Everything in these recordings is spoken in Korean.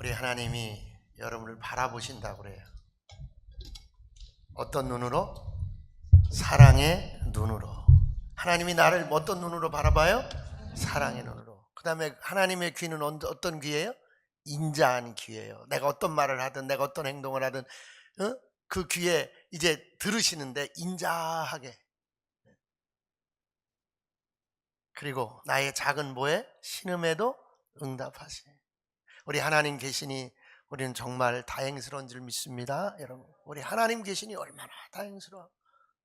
우리 하나님이 여러분을 바라보신다고 그래요. 어떤 눈으로? 사랑의 눈으로. 하나님이 나를 어떤 눈으로 바라봐요? 사랑의 눈으로. 그 다음에 하나님의 귀는 어떤 귀예요? 인자한 귀예요. 내가 어떤 말을 하든 내가 어떤 행동을 하든 그 귀에 이제 들으시는데 인자하게. 그리고 나의 작은 뭐에? 신음에도 응답하시네. 우리 하나님 계시니 우리는 정말 다행스러운 줄 믿습니다. 여러분, 우리 하나님 계시니 얼마나 다행스러워.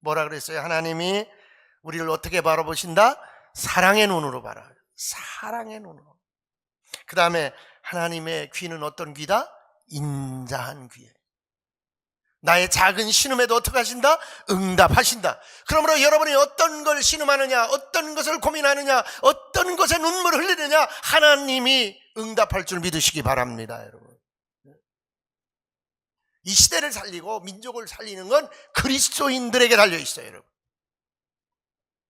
뭐라 그랬어요? 하나님이 우리를 어떻게 바라보신다? 사랑의 눈으로 바라요. 사랑의 눈으로. 그 다음에 하나님의 귀는 어떤 귀다? 인자한 귀에. 나의 작은 신음에도 어떻게 하신다? 응답하신다. 그러므로 여러분이 어떤 걸 신음하느냐, 어떤 것을 고민하느냐, 어떤 것에 눈물을 흘리느냐, 하나님이 응답할 줄 믿으시기 바랍니다. 여러분, 이 시대를 살리고 민족을 살리는 건 그리스도인들에게 달려있어요. 여러분,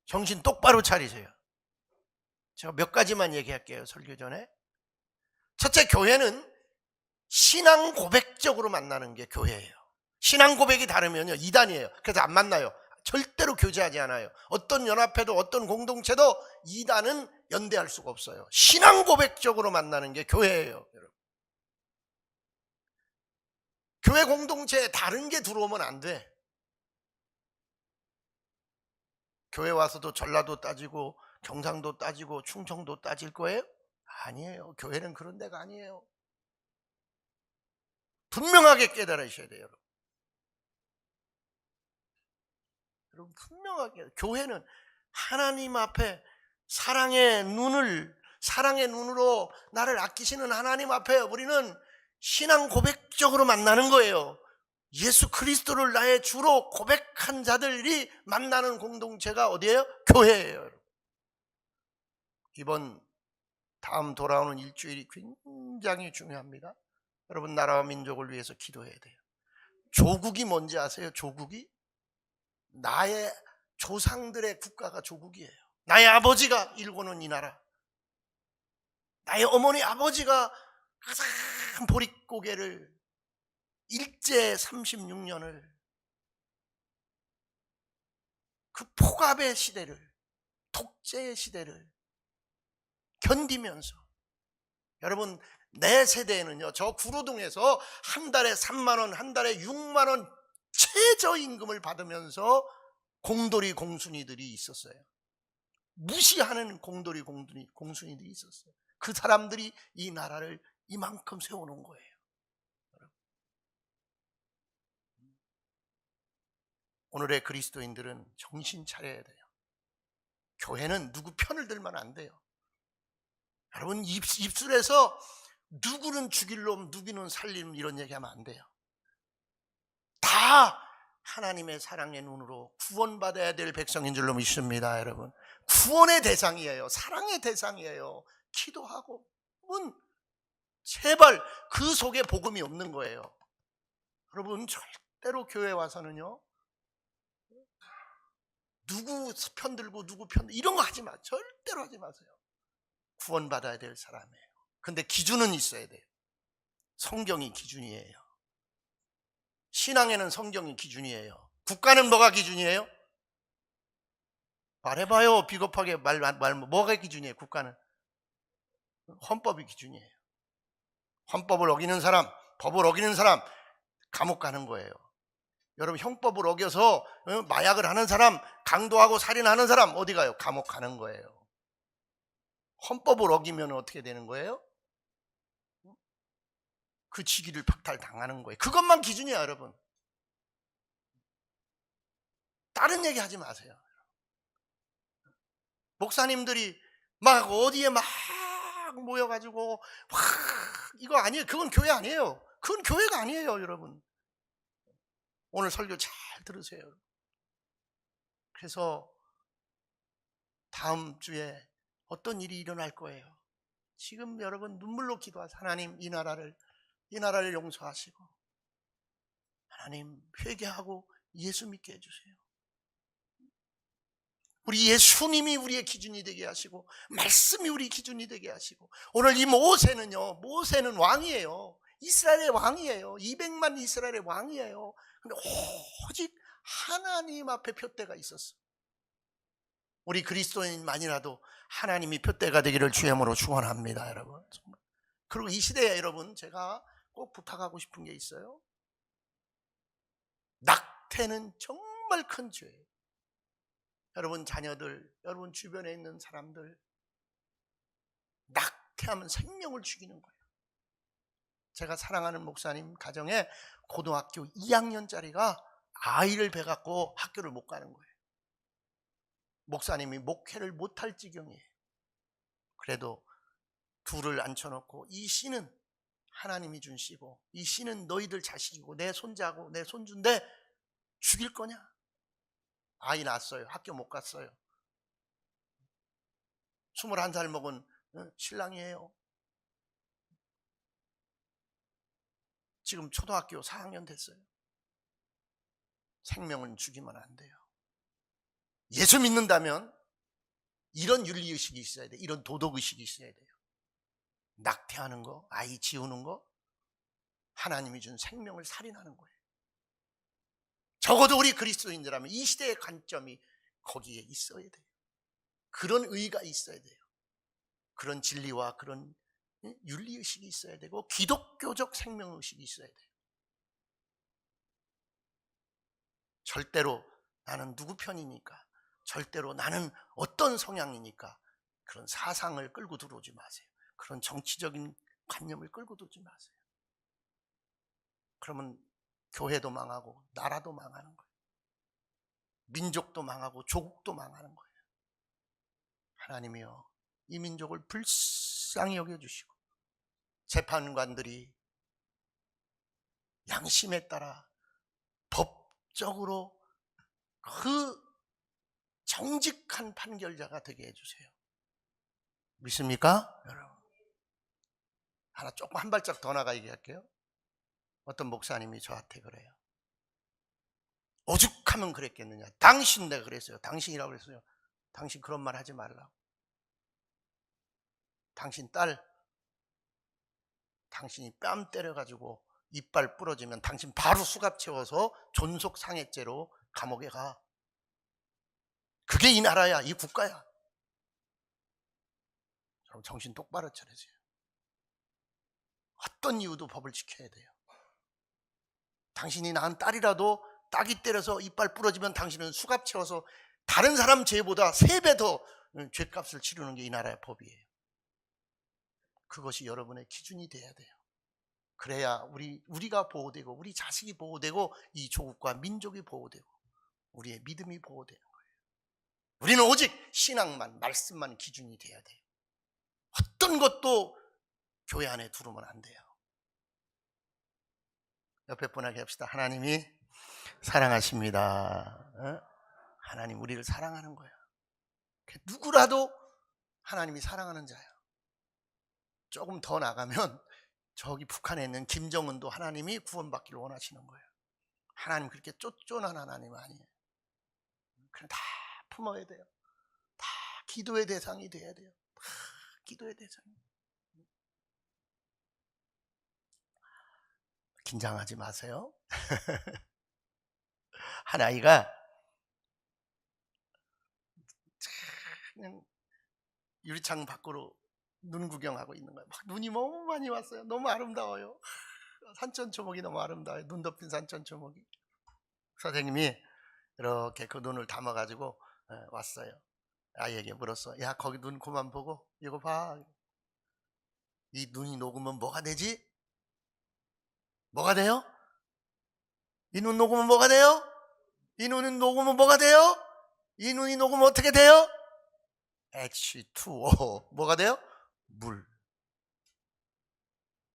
정신 똑바로 차리세요. 제가 몇 가지만 얘기할게요. 설교 전에. 첫째, 교회는 신앙 고백적으로 만나는 게 교회예요. 신앙 고백이 다르면요 이단이에요. 그래서 안 만나요. 절대로 교제하지 않아요. 어떤 연합회도 어떤 공동체도 이단은 연대할 수가 없어요. 신앙 고백적으로 만나는 게 교회예요. 여러분, 교회 공동체에 다른 게 들어오면 안 돼. 교회 와서도 전라도 따지고 경상도 따지고 충청도 따질 거예요? 아니에요. 교회는 그런 데가 아니에요. 분명하게 깨달으셔야 돼요. 여러분, 분명하게. 교회는 하나님 앞에 사랑의 눈으로 나를 아끼시는 하나님 앞에 우리는 신앙 고백적으로 만나는 거예요. 예수 그리스도를 나의 주로 고백한 자들이 만나는 공동체가 어디예요? 교회예요. 이번 다음 돌아오는 일주일이 굉장히 중요합니다. 여러분, 나라와 민족을 위해서 기도해야 돼요. 조국이 뭔지 아세요? 조국이? 나의 조상들의 국가가 조국이에요. 나의 아버지가 일궈놓은 이 나라, 나의 어머니 아버지가 가장 보릿고개를 일제 36년을 그 폭압의 시대를, 독재의 시대를 견디면서, 여러분, 내 세대에는요, 저 구로동에서 한 달에 3만 원, 한 달에 6만 원 최저임금을 받으면서 공돌이 공순이들이 있었어요. 무시하는 공돌이 공순이들이 있었어요. 그 사람들이 이 나라를 이만큼 세워놓은 거예요. 오늘의 그리스도인들은 정신 차려야 돼요. 교회는 누구 편을 들면 안 돼요. 여러분, 입술에서 누구는 죽일 놈, 누구는 살릴 놈 이런 얘기하면 안 돼요. 다 하나님의 사랑의 눈으로 구원받아야 될 백성인 줄로 믿습니다. 여러분, 구원의 대상이에요. 사랑의 대상이에요. 기도하고 제발 그 속에 복음이 없는 거예요. 여러분, 절대로 교회 와서는요 누구 편 들고 누구 편 이런 거 하지 마. 절대로 하지 마세요. 구원받아야 될 사람이에요. 근데 기준은 있어야 돼요. 성경이 기준이에요. 신앙에는 성경이 기준이에요. 국가는 뭐가 기준이에요? 말해봐요. 비겁하게 뭐가 기준이에요? 국가는 헌법이 기준이에요. 헌법을 어기는 사람, 법을 어기는 사람 감옥 가는 거예요. 여러분, 형법을 어겨서 마약을 하는 사람, 강도하고 살인하는 사람 어디 가요? 감옥 가는 거예요. 헌법을 어기면 어떻게 되는 거예요? 그 직위를 박탈당하는 거예요. 그것만 기준이야. 여러분, 다른 얘기 하지 마세요. 목사님들이 막 어디에 막 모여가지고 이거 아니에요. 그건 교회 아니에요. 그건 교회가 아니에요. 여러분, 오늘 설교 잘 들으세요. 그래서 다음 주에 어떤 일이 일어날 거예요. 지금 여러분 눈물로 기도하세요. 하나님, 이 나라를 용서하시고 하나님, 회개하고 예수 믿게 해주세요. 우리 예수님이 우리의 기준이 되게 하시고 말씀이 우리 기준이 되게 하시고, 오늘 이 모세는 왕이에요. 이스라엘의 왕이에요. 200만 이스라엘의 왕이에요. 근데 오직 하나님 앞에 표대가 있었어. 우리 그리스도인만이라도 하나님이 표대가 되기를 주님으로 축원합니다, 여러분. 그리고 이 시대에 여러분, 제가 꼭 부탁하고 싶은 게 있어요. 낙태는 정말 큰 죄예요. 여러분 자녀들, 여러분 주변에 있는 사람들, 낙태하면 생명을 죽이는 거예요. 제가 사랑하는 목사님 가정에 고등학교 2학년짜리가 아이를 배갖고 학교를 못 가는 거예요. 목사님이 목회를 못할 지경이에요. 그래도 둘을 앉혀놓고, 이 씨는 하나님이 준 씨고, 이 씨는 너희들 자식이고 내 손자고 내 손주인데 죽일 거냐? 아이 낳았어요. 학교 못 갔어요. 21살 먹은 신랑이에요. 지금 초등학교 4학년 됐어요. 생명은 죽이면 안 돼요. 예수 믿는다면 이런 윤리의식이 있어야 돼요. 이런 도덕의식이 있어야 돼요. 낙태하는 거, 아이 지우는 거, 하나님이 준 생명을 살인하는 거예요. 적어도 우리 그리스도인들하면 이 시대의 관점이 거기에 있어야 돼요. 그런 의의가 있어야 돼요. 그런 진리와 그런 윤리의식이 있어야 되고, 기독교적 생명의식이 있어야 돼요. 절대로 나는 누구 편이니까, 절대로 나는 어떤 성향이니까 그런 사상을 끌고 들어오지 마세요. 그런 정치적인 관념을 끌고 들어오지 마세요. 그러면 교회도 망하고 나라도 망하는 거예요. 민족도 망하고 조국도 망하는 거예요. 하나님이요, 이 민족을 불쌍히 여겨주시고, 재판관들이 양심에 따라 법적으로 그 정직한 판결자가 되게 해주세요. 믿습니까? 여러분, 하나 조금 한 발짝 더 나가 얘기할게요. 어떤 목사님이 저한테 그래요. 오죽하면 그랬겠느냐. 당신, 내가 그랬어요. 당신이라고 그랬어요. 당신 그런 말 하지 말라고. 당신 딸, 당신이 뺨 때려가지고 이빨 부러지면 당신 바로 수갑 채워서 존속상해죄로 감옥에 가. 그게 이 나라야, 이 국가야. 그럼 정신 똑바로 차리세요. 어떤 이유도 법을 지켜야 돼요. 당신이 낳은 딸이라도 따기 때려서 이빨 부러지면 당신은 수갑 채워서 다른 사람 죄보다 3배 더 죄값을 치르는 게 이 나라의 법이에요. 그것이 여러분의 기준이 돼야 돼요. 그래야 우리가 보호되고, 우리 자식이 보호되고, 이 조국과 민족이 보호되고, 우리의 믿음이 보호되는 거예요. 우리는 오직 신앙만, 말씀만 기준이 돼야 돼요. 어떤 것도 교회 안에 두르면 안 돼요. 옆에 분에게 합시다. 하나님이 사랑하십니다. 하나님 우리를 사랑하는 거야. 누구라도 하나님이 사랑하는 자야. 조금 더 나가면 저기 북한에 있는 김정은도 하나님이 구원받기를 원하시는 거예요. 하나님 그렇게 쫀쫀한 하나님 아니에요. 그냥 다 품어야 돼요. 다 기도의 대상이 돼야 돼요. 다 기도의 대상이. 긴장하지 마세요. 한 아이가 그냥 유리창 밖으로 눈 구경하고 있는 거예요. 막 눈이 너무 많이 왔어요. 너무 아름다워요. 산천초목이 너무 아름다워요. 눈 덮인 산천초목이. 선생님이 이렇게 그 눈을 담아가지고 왔어요. 아이에게 물었어. 야, 거기 눈 그만 보고 이거 봐. 이 눈이 녹으면 뭐가 되지? 뭐가 돼요? 이 눈 녹으면 뭐가 돼요? 이 눈이 녹으면 뭐가 돼요? 이 눈이 녹으면 어떻게 돼요? H2O. 뭐가 돼요? 물.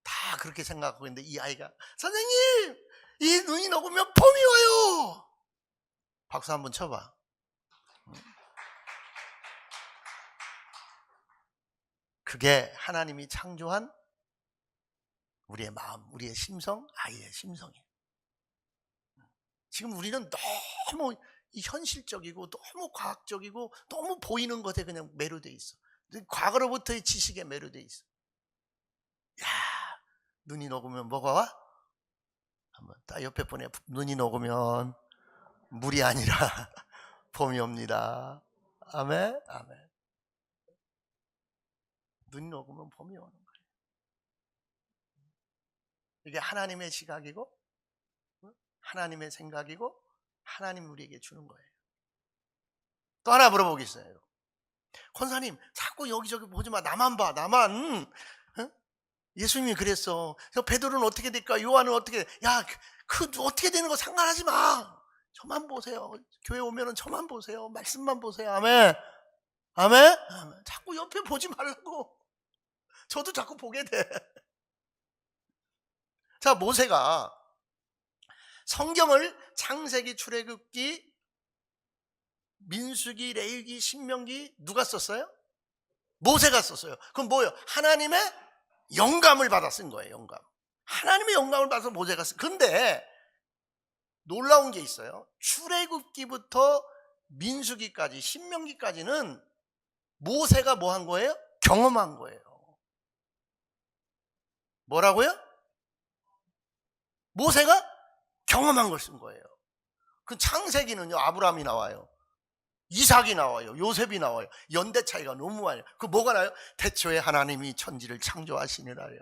다 그렇게 생각하고 있는데 이 아이가, 선생님, 이 눈이 녹으면 봄이 와요. 박수 한번 쳐봐. 그게 하나님이 창조한 우리의 마음, 우리의 심성, 아이의 심성이에요. 지금 우리는 너무 현실적이고 너무 과학적이고 너무 보이는 것에 그냥 매료돼 있어. 과거로부터의 지식에 매료돼 있어. 야, 눈이 녹으면 뭐가 와? 한번 딱 옆에 분에 눈이 녹으면 물이 아니라 봄이 옵니다. 아멘, 아멘. 눈이 녹으면 봄이 오는 거예요. 이게 하나님의 시각이고 하나님의 생각이고 하나님 우리에게 주는 거예요. 또 하나 물어보겠어요. 권사님 자꾸 여기저기 보지 마. 나만 봐. 나만. 어? 예수님이 그랬어. 베드로는 어떻게 될까? 요한은 어떻게? 야, 그 어떻게 되는 거 상관하지 마. 저만 보세요. 교회 오면은 저만 보세요. 말씀만 보세요. 아멘. 아멘. 아멘. 자꾸 옆에 보지 말라고. 저도 자꾸 보게 돼. 자, 모세가 성경을 창세기, 출애굽기, 민수기, 레위기, 신명기 누가 썼어요? 모세가 썼어요. 그럼 뭐예요? 하나님의 영감을 받아 쓴 거예요. 영감. 하나님의 영감을 받아서 모세가 쓴. 근데 놀라운 게 있어요. 출애굽기부터 민수기까지, 신명기까지는 모세가 뭐 한 거예요? 경험한 거예요. 뭐라고요? 모세가 경험한 걸 쓴 거예요. 그 창세기는요, 아브라함이 나와요. 이삭이 나와요. 요셉이 나와요. 연대 차이가 너무 많아요. 그 뭐가 나요? 태초에 하나님이 천지를 창조하시니라요.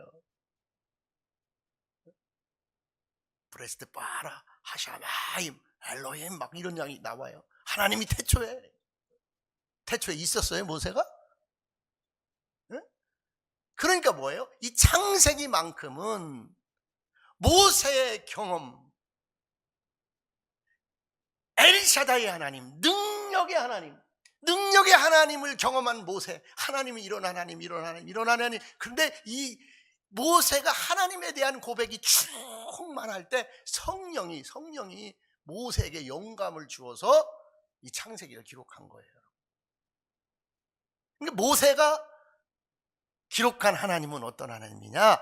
브레스트 바라 하샤마임 엘로힘 막 이런 양이 나와요. 하나님이 태초에 있었어요, 모세가? 응? 그러니까 뭐예요? 이 창세기만큼은 모세의 경험, 엘샤다이 하나님, 능력의 하나님을 경험한 모세. 하나님이 이런 하나님, 이런 하나님, 이런 하나님. 그런데 이 모세가 하나님에 대한 고백이 충만할 때 성령이 모세에게 영감을 주어서 이 창세기를 기록한 거예요. 그러니까 모세가 기록한 하나님은 어떤 하나님이냐?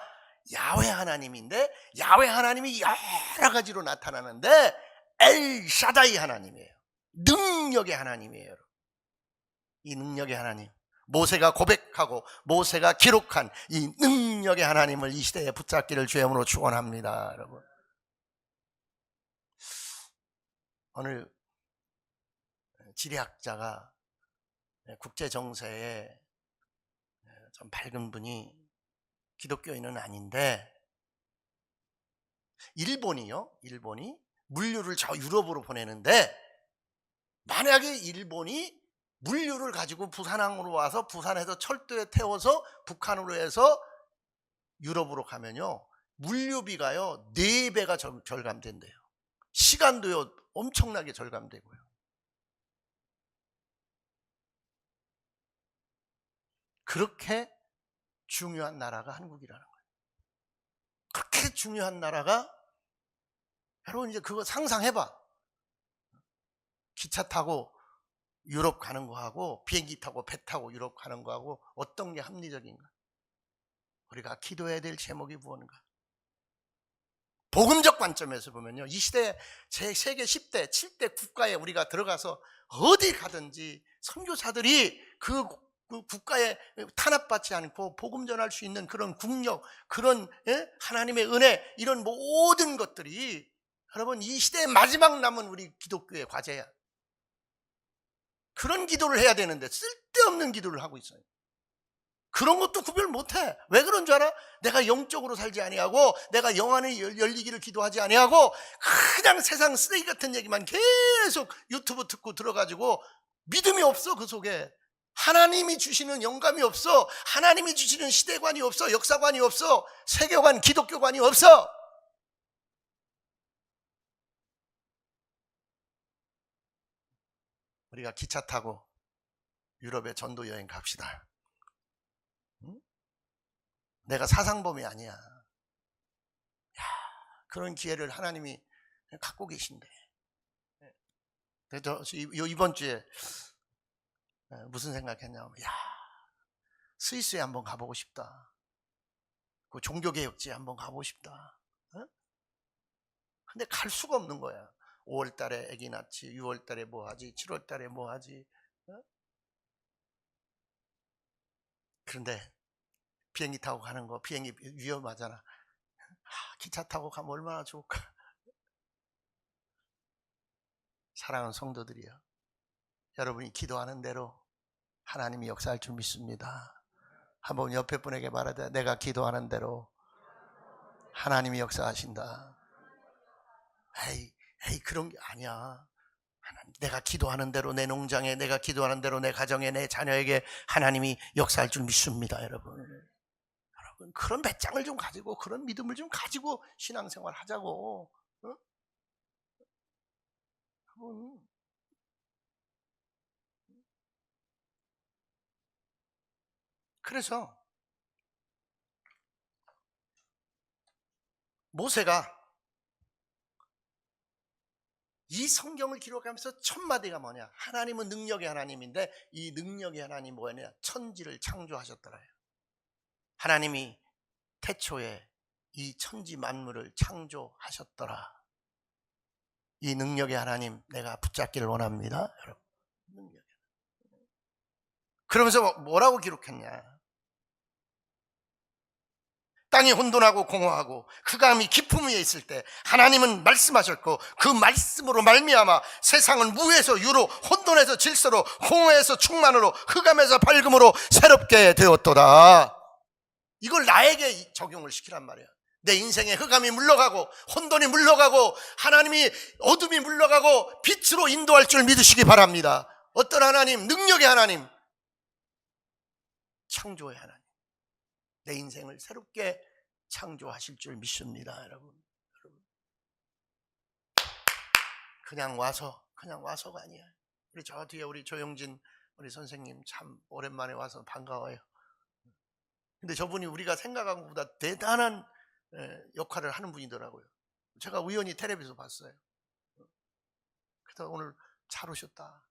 야훼 하나님인데, 야훼 하나님이 여러 가지로 나타나는데 엘샤다이 하나님이에요. 능력의 하나님이에요. 이 능력의 하나님, 모세가 고백하고 모세가 기록한 이 능력의 하나님을 이 시대에 붙잡기를 주의 이름으로 축원합니다. 여러분, 오늘 지리학자가 국제정세에 좀 밝은 분이 기독교인은 아닌데, 일본이 물류를 저 유럽으로 보내는데, 만약에 일본이 물류를 가지고 부산항으로 와서 부산에서 철도에 태워서 북한으로 해서 유럽으로 가면요, 물류비가요 4배가 절감된대요. 시간도요 엄청나게 절감되고요. 그렇게 중요한 나라가 한국이라는 거예요. 그렇게 중요한 나라가, 여러분 이제 그거 상상해봐. 기차 타고 유럽 가는 거하고 비행기 타고 배 타고 유럽 가는 거하고 어떤 게 합리적인가? 우리가 기도해야 될 제목이 무엇인가? 복음적 관점에서 보면요, 이 시대에 세계 10대, 7대 국가에 우리가 들어가서 어디 가든지 선교사들이 그 국가에 탄압받지 않고 복음 전할 수 있는 그런 국력, 그런 하나님의 은혜, 이런 모든 것들이 여러분 이 시대의 마지막 남은 우리 기독교의 과제야. 그런 기도를 해야 되는데 쓸데없는 기도를 하고 있어요. 그런 것도 구별 못해. 왜 그런 줄 알아? 내가 영적으로 살지 아니하고 내가 영 안에 열리기를 기도하지 아니하고 그냥 세상 쓰레기 같은 얘기만 계속 유튜브 듣고 들어가지고 믿음이 없어. 그 속에 하나님이 주시는 영감이 없어. 하나님이 주시는 시대관이 없어. 역사관이 없어. 세계관, 기독교관이 없어. 우리가 기차 타고 유럽에 전도 여행 갑시다. 응? 내가 사상범이 아니야. 야, 그런 기회를 하나님이 갖고 계신데. 그래서 이번 주에 무슨 생각했냐면, 야, 스위스에 한번 가보고 싶다. 그 종교개혁지에 한번 가보고 싶다. 어? 근데 갈 수가 없는 거야. 5월 달에 아기 낳지, 6월 달에 뭐 하지, 7월 달에 뭐 하지. 어? 그런데 비행기 타고 가는 거, 비행기 위험하잖아. 기차 타고 가면 얼마나 좋을까. 사랑하는 성도들이여, 여러분이 기도하는 대로 하나님이 역사할 줄 믿습니다. 한번 옆에 분에게 말하자. 내가 기도하는 대로 하나님이 역사하신다. 에이 그런 게 아니야. 내가 기도하는 대로 내 농장에, 내가 기도하는 대로 내 가정에, 내 자녀에게 하나님이 역사할 줄 믿습니다. 여러분 그런 배짱을 좀 가지고, 그런 믿음을 좀 가지고 신앙생활 하자고. 어? 그래서 모세가 이 성경을 기록하면서 첫 마디가 뭐냐? 하나님은 능력의 하나님인데, 이 능력의 하나님 뭐냐? 천지를 창조하셨더라요. 하나님이 태초에 이 천지 만물을 창조하셨더라. 이 능력의 하나님 내가 붙잡기를 원합니다, 여러분. 그러면서 뭐라고 기록했냐? 땅이 혼돈하고 공허하고 흑암이 깊음 위에 있을 때 하나님은 말씀하셨고, 그 말씀으로 말미암아 세상은 무에서 유로, 혼돈에서 질서로, 공허에서 충만으로, 흑암에서 밝음으로 새롭게 되었도다. 이걸 나에게 적용을 시키란 말이야. 내 인생에 흑암이 물러가고 혼돈이 물러가고 하나님이, 어둠이 물러가고 빛으로 인도할 줄 믿으시기 바랍니다. 어떤 하나님? 능력의 하나님, 창조의 하나님. 내 인생을 새롭게 창조하실 줄 믿습니다. 여러분 그냥 와서가 아니야. 우리 저 뒤에 우리 조영진 우리 선생님 참 오랜만에 와서 반가워요. 근데 저분이 우리가 생각한 것보다 대단한 역할을 하는 분이더라고요. 제가 우연히 텔레비에서 봤어요. 그래서 오늘 잘 오셨다.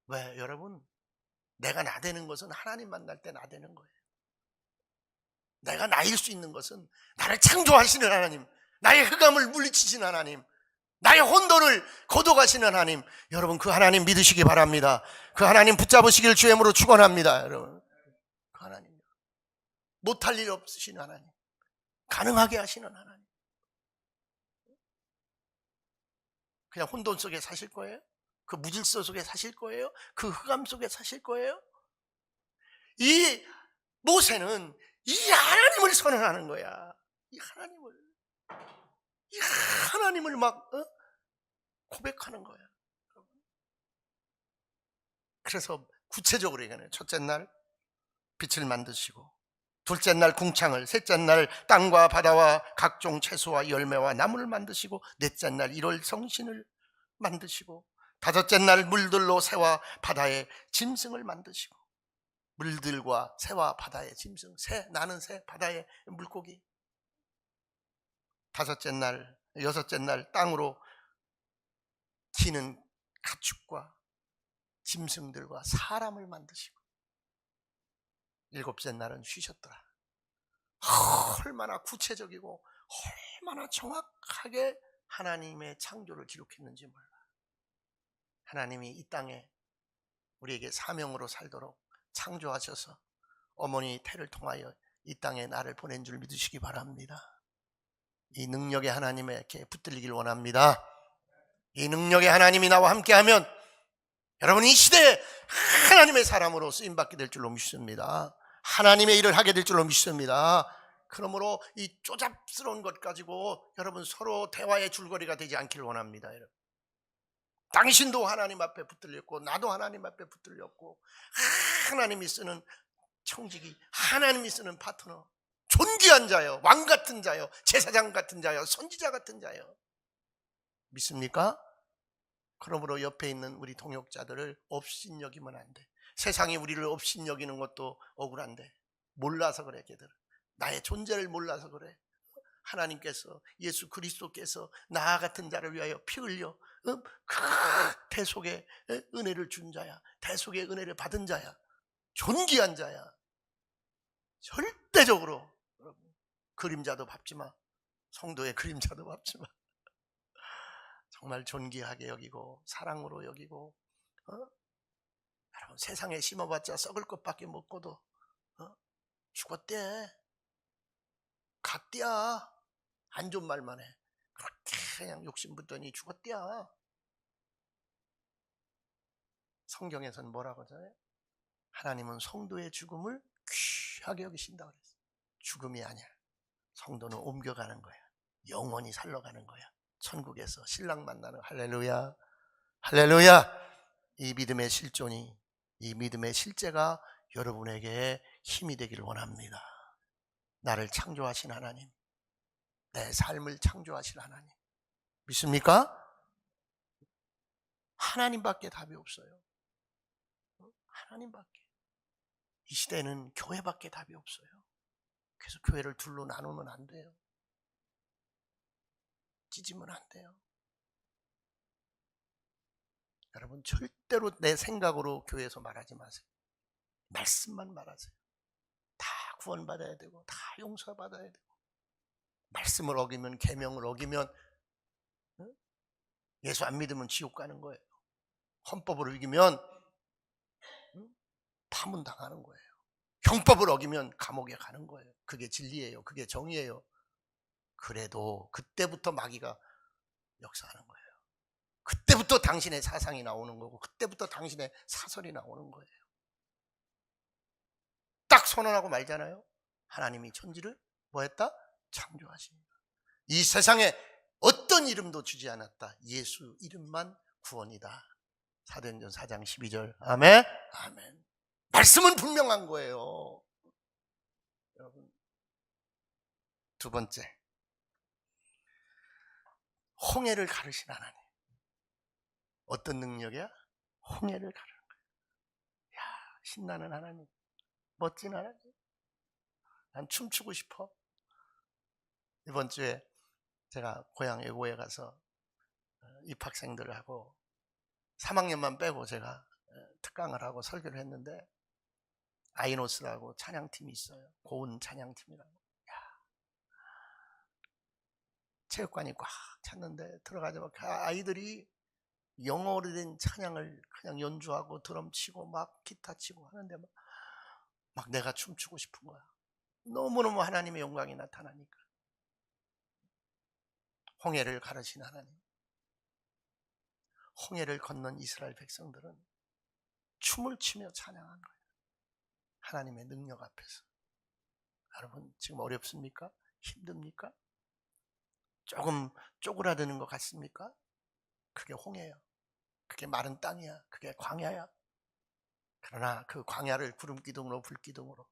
왜? 여러분, 내가 나대는 것은 하나님 만날 때 나대는 거예요. 내가 나일 수 있는 것은 나를 창조하시는 하나님, 나의 흑암을 물리치시는 하나님, 나의 혼돈을 거둬가시는 하나님, 여러분 그 하나님 믿으시기 바랍니다. 그 하나님 붙잡으시길 주임으로 축원합니다. 여러분 그 하나님, 못할 일 없으신 하나님, 가능하게 하시는 하나님. 그냥 혼돈 속에 사실 거예요? 그 무질서 속에 사실 거예요? 그 흑암 속에 사실 거예요? 이 모세는 이 하나님을 선언하는 거야. 이 하나님을 막 고백하는 거야. 그래서 구체적으로 얘기하네요. 첫째 날 빛을 만드시고, 둘째 날 궁창을, 셋째 날 땅과 바다와 각종 채소와 열매와 나무를 만드시고, 넷째 날 1월 성신을 만드시고, 다섯째 날 물들로 새와 바다의 짐승을 만드시고, 물들과 새와 바다의 짐승, 나는 새, 바다의 물고기. 여섯째 날 땅으로 기는 가축과 짐승들과 사람을 만드시고, 일곱째 날은 쉬셨더라. 얼마나 구체적이고 얼마나 정확하게 하나님의 창조를 기록했는지 몰라. 하나님이 이 땅에 우리에게 사명으로 살도록 창조하셔서 어머니 태를 통하여 이 땅에 나를 보낸 줄 믿으시기 바랍니다. 이 능력의 하나님에게 붙들리길 원합니다. 이 능력의 하나님이 나와 함께하면 여러분 이 시대에 하나님의 사람으로 쓰임받게 될 줄로 믿습니다. 하나님의 일을 하게 될 줄로 믿습니다. 그러므로 이 쪼잡스러운 것 가지고 여러분 서로 대화의 줄거리가 되지 않기를 원합니다. 여러분, 당신도 하나님 앞에 붙들렸고 나도 하나님 앞에 붙들렸고, 하나님이 쓰는 청지기, 하나님이 쓰는 파트너, 존귀한 자요, 왕 같은 자요, 제사장 같은 자요, 선지자 같은 자요. 믿습니까? 그러므로 옆에 있는 우리 동역자들을 업신여기면 안 돼. 세상이 우리를 업신여기는 것도 억울한데 몰라서 그래. 걔들 나의 존재를 몰라서 그래. 하나님께서, 예수 그리스도께서 나 같은 자를 위하여 피 흘려 대속의 은혜를 준 자야, 대속의 은혜를 받은 자야, 존귀한 자야. 절대적으로 그림자도 밟지 마. 성도의 그림자도 밟지 마. 정말 존귀하게 여기고 사랑으로 여기고, 여러분 세상에 심어봤자 썩을 것밖에 먹고도 죽었대. 다 떼야. 안 좋은 말만 해. 그렇게 그냥 욕심부더니 죽었대야. 성경에서는 뭐라고 하잖아요? 하나님은 성도의 죽음을 귀하게 여기신다 그랬어요. 죽음이 아니야. 성도는 옮겨가는 거야. 영원히 살러가는 거야. 천국에서 신랑 만나는. 할렐루야. 할렐루야. 이 믿음의 실존이, 이 믿음의 실제가 여러분에게 힘이 되기를 원합니다. 나를 창조하신 하나님, 내 삶을 창조하신 하나님 믿습니까? 하나님밖에 답이 없어요. 하나님밖에. 이 시대는 교회밖에 답이 없어요. 그래서 교회를 둘로 나누면 안 돼요. 찢으면 안 돼요. 여러분 절대로 내 생각으로 교회에서 말하지 마세요. 말씀만 말하세요. 다 구원받아야 되고 다 용서받아야 되고, 말씀을 어기면, 계명을 어기면, 예수 안 믿으면 지옥 가는 거예요. 헌법을 어기면 파문당하는 거예요. 형법을 어기면 감옥에 가는 거예요. 그게 진리예요. 그게 정의예요. 그래도 그때부터 마귀가 역사하는 거예요. 그때부터 당신의 사상이 나오는 거고, 그때부터 당신의 사설이 나오는 거예요. 딱 선언하고 말잖아요. 하나님이 천지를 뭐했다? 창조하십니다. 이 세상에 어떤 이름도 주지 않았다. 예수 이름만 구원이다. 사도행전 4장 12절. 아멘. 아멘. 말씀은 분명한 거예요. 여러분, 두 번째, 홍해를 가르신 하나님. 어떤 능력이야? 홍해를 가르는 거야. 야, 신나는 하나님, 멋진 하나님. 난 춤추고 싶어. 이번 주에 제가 고향 외고에 가서 입학생들하고 3학년만 빼고 제가 특강을 하고 설교를 했는데, 아이노스라고 찬양팀이 있어요. 고운 찬양팀이라고. 체육관이 꽉 찼는데 들어가자마자 아이들이 영어로 된 찬양을 그냥 연주하고 드럼 치고 막 기타 치고 하는데 막 내가 춤추고 싶은 거야. 너무너무 하나님의 영광이 나타나니까. 홍해를 가르신 하나님. 홍해를 건넌 이스라엘 백성들은 춤을 추며 찬양한 거예요. 하나님의 능력 앞에서. 여러분 지금 어렵습니까? 힘듭니까? 조금 쪼그라드는 것 같습니까? 그게 홍해예요. 그게 마른 땅이야. 그게 광야야. 그러나 그 광야를 구름기둥으로 불기둥으로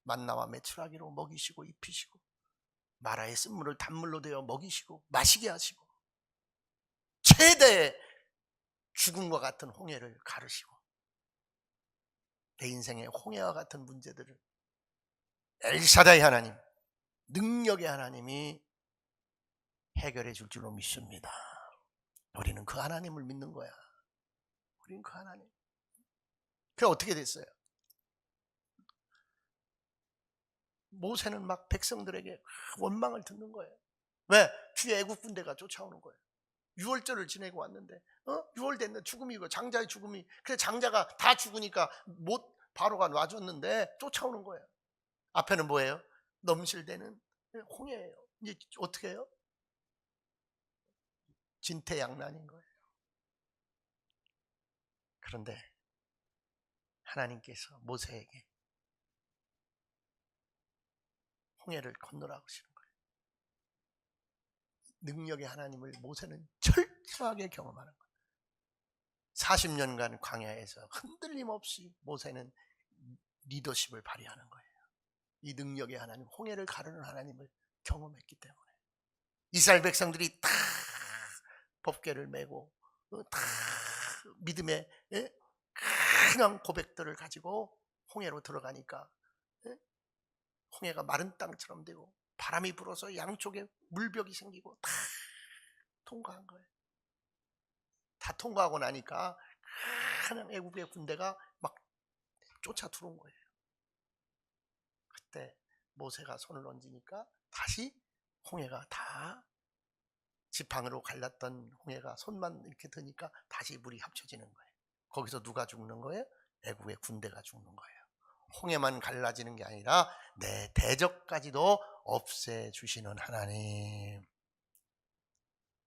만나와 메추라기로 먹이시고 입히시고, 마라의 쓴물을 단물로 되어 먹이시고 마시게 하시고, 최대의 죽음과 같은 홍해를 가르시고, 내 인생의 홍해와 같은 문제들을 엘샤다이 하나님, 능력의 하나님이 해결해 줄 줄로 믿습니다. 우리는 그 하나님을 믿는 거야. 우리는 그 하나님. 그게 어떻게 됐어요? 모세는 막 백성들에게 원망을 듣는 거예요. 왜? 뒤에 애국 군대가 쫓아오는 거예요. 유월절을 지내고 왔는데, 유월 됐는데 죽음이고, 장자의 죽음이. 그래 장자가 다 죽으니까 못 바로가 놔줬는데 쫓아오는 거예요. 앞에는 뭐예요? 넘실대는 홍해예요. 이제 어떻게 해요? 진퇴양난인 거예요. 그런데 하나님께서 모세에게 홍해를 건너라고 하시는 거예요. 능력의 하나님을 모세는 철저하게 경험하는 거예요. 40년간 광야에서 흔들림 없이 모세는 리더십을 발휘하는 거예요. 이 능력의 하나님, 홍해를 가르는 하나님을 경험했기 때문에 이스라엘 백성들이 다 법궤를 메고 다 믿음의 그냥 고백들을 가지고 홍해로 들어가니까 홍해가 마른 땅처럼 되고, 바람이 불어서 양쪽에 물벽이 생기고 다 통과한 거예요. 다 통과하고 나니까 그냥 애국의 군대가 막 쫓아 들어온 거예요. 그때 모세가 손을 얹으니까 다시 홍해가 다, 지팡이로 갈랐던 홍해가 손만 이렇게 드니까 다시 물이 합쳐지는 거예요. 거기서 누가 죽는 거예요? 애국의 군대가 죽는 거예요. 홍해만 갈라지는 게 아니라 내 대적까지도 없애주시는 하나님.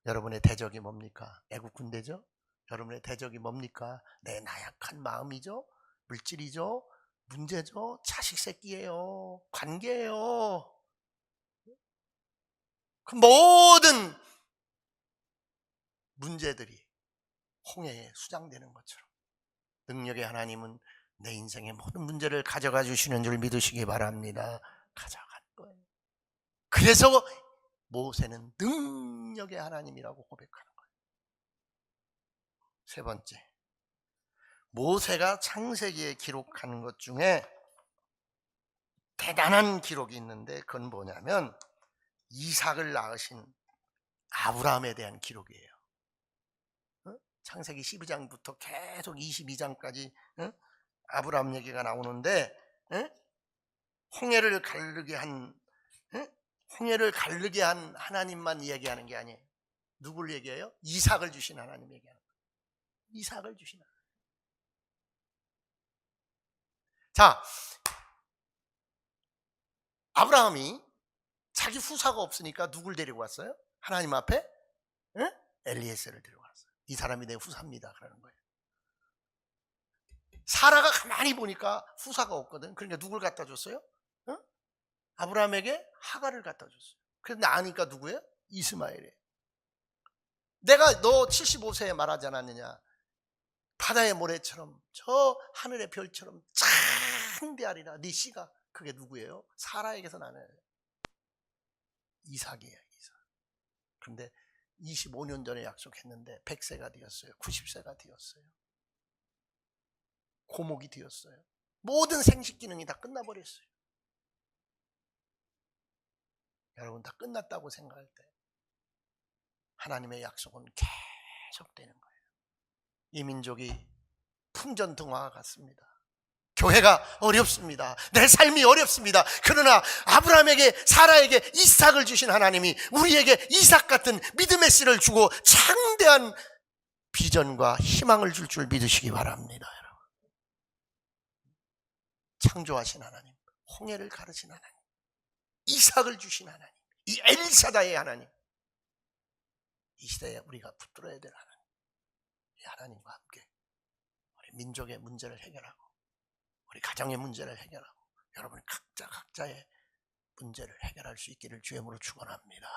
여러분의 대적이 뭡니까? 애국 군대죠? 여러분의 대적이 뭡니까? 내 나약한 마음이죠? 물질이죠? 문제죠? 자식 새끼예요. 관계예요. 그 모든 문제들이 홍해에 수장되는 것처럼 능력의 하나님은 내 인생의 모든 문제를 가져가 주시는 줄 믿으시기 바랍니다. 가져갈 거예요. 그래서 모세는 능력의 하나님이라고 고백하는 거예요. 세 번째, 모세가 창세기에 기록하는 것 중에 대단한 기록이 있는데 그건 뭐냐면 이삭을 낳으신 아브라함에 대한 기록이에요. 창세기 12장부터 계속 22장까지 아브라함 얘기가 나오는데 홍해를 가르게 한 하나님만 이야기하는 게 아니에요. 누굴 얘기해요? 이삭을 주신 하나님 얘기하는 거예요. 이삭을 주신 하나님. 자, 아브라함이 자기 후사가 없으니까 누굴 데리고 왔어요? 하나님 앞에 엘리에셀을 데리고 왔어요. 이 사람이 내 후사입니다. 그러는 거예요. 사라가 가만히 보니까 후사가 없거든. 그러니까 누굴 갖다 줬어요? 아브라함에게 하갈을 갖다 줬어요. 그런데 아니까 누구예요? 이스마엘이에요. 내가 너 75세에 말하지 않았느냐? 바다의 모래처럼 저 하늘의 별처럼 창대하리라. 네 씨가 그게 누구예요? 사라에게서 나는 이삭이에요. 이삭. 그런데 25년 전에 약속했는데 100세가 되었어요. 90세가 되었어요. 고목이 되었어요. 모든 생식 기능이 다 끝나버렸어요. 여러분 다 끝났다고 생각할 때 하나님의 약속은 계속되는 거예요. 이 민족이 풍전등화와 같습니다. 교회가 어렵습니다. 내 삶이 어렵습니다. 그러나 아브라함에게 사라에게 이삭을 주신 하나님이 우리에게 이삭 같은 믿음의 씨를 주고 창대한 비전과 희망을 줄 믿으시기 바랍니다. 여러분. 창조하신 하나님, 홍해를 가르신 하나님, 이삭을 주신 하나님, 이 엘사다의 하나님, 이 시대에 우리가 붙들어야 될 하나님, 이 하나님과 함께 우리 민족의 문제를 해결하고 우리 가정의 문제를 해결하고 여러분 각자의 문제를 해결할 수 있기를 주의 이름으로 축원합니다.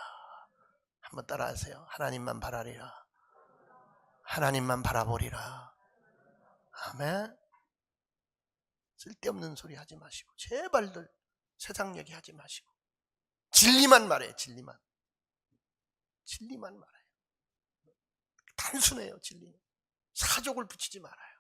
한번 따라하세요. 하나님만 바라리라. 하나님만 바라보리라. 아멘. 쓸데없는 소리 하지 마시고 제발들 세상 얘기하지 마시고 진리만 말해요. 진리만 말해요. 단순해요. 진리는 사족을 붙이지 말아요.